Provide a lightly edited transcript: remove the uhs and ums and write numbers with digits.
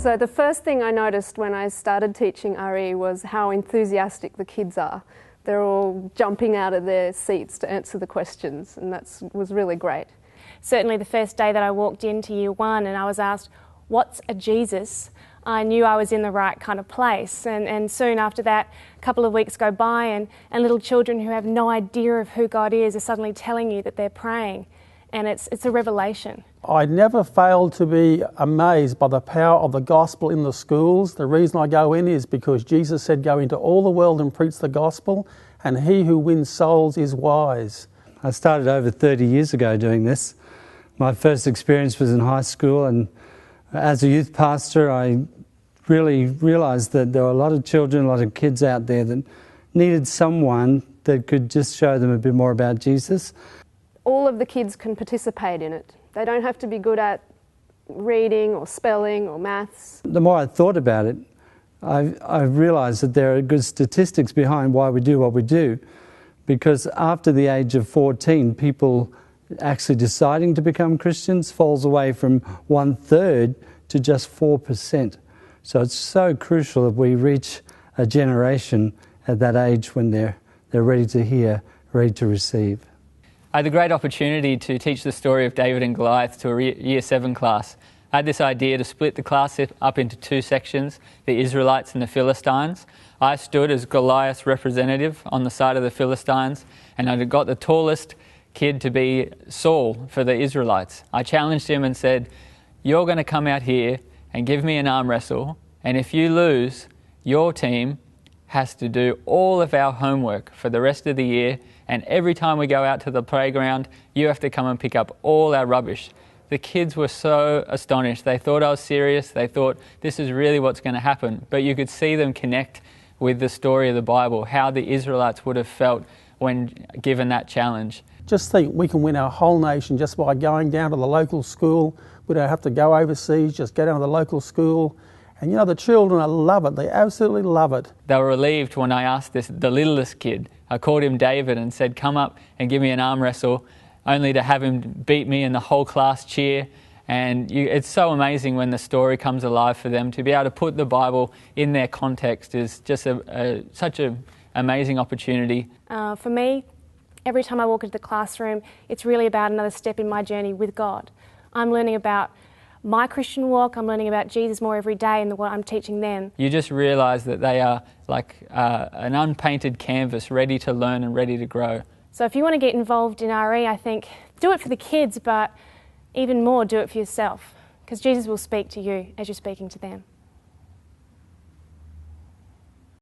So the first thing I noticed when I started teaching RE was how enthusiastic the kids are. They're all jumping out of their seats to answer the questions, and that was really great. Certainly the first day that I walked into Year 1 and I was asked, "What's a Jesus?" I knew I was in the right kind of place, and soon after that, a couple of weeks go by and little children who have no idea of who God is are suddenly telling you that they're praying, and it's a revelation. I never failed to be amazed by the power of the gospel in the schools. The reason I go in is because Jesus said, "Go into all the world and preach the gospel, and he who wins souls is wise." I started over 30 years ago doing this. My first experience was in high school, and as a youth pastor I really realised that there were a lot of children, a lot of kids out there that needed someone that could just show them a bit more about Jesus. All of the kids can participate in it. They don't have to be good at reading or spelling or maths. The more I thought about it, I realised that there are good statistics behind why we do what we do, because after the age of 14, people actually deciding to become Christians falls away from 1/3 to just 4%. So it's so crucial that we reach a generation at that age when they're ready to hear, ready to receive. I had the great opportunity to teach the story of David and Goliath to a Year 7 class. I had this idea to split the class up into two sections, the Israelites and the Philistines. I stood as Goliath's representative on the side of the Philistines, and I got the tallest kid to be Saul for the Israelites. I challenged him and said, "You're going to come out here and give me an arm wrestle, and if you lose, your team has to do all of our homework for the rest of the year, and every time we go out to the playground, you have to come and pick up all our rubbish." The kids were so astonished. They thought I was serious. They thought this is really what's going to happen. But you could see them connect with the story of the Bible, how the Israelites would have felt when given that challenge. Just think, we can win our whole nation just by going down to the local school. We don't have to go overseas, just go down to the local school. And you know, the children love it. They absolutely love it. They were relieved when I asked the littlest kid. I called him David and said, "Come up and give me an arm wrestle," only to have him beat me and the whole class cheer. And it's so amazing when the story comes alive for them. To be able to put the Bible in their context is just such an amazing opportunity. For me, every time I walk into the classroom, it's really about another step in my journey with God. I'm learning about my Christian walk, I'm learning about Jesus more every day and what I'm teaching them. You just realise that they are like an unpainted canvas, ready to learn and ready to grow. So if you want to get involved in RE, I think do it for the kids, but even more do it for yourself, because Jesus will speak to you as you're speaking to them.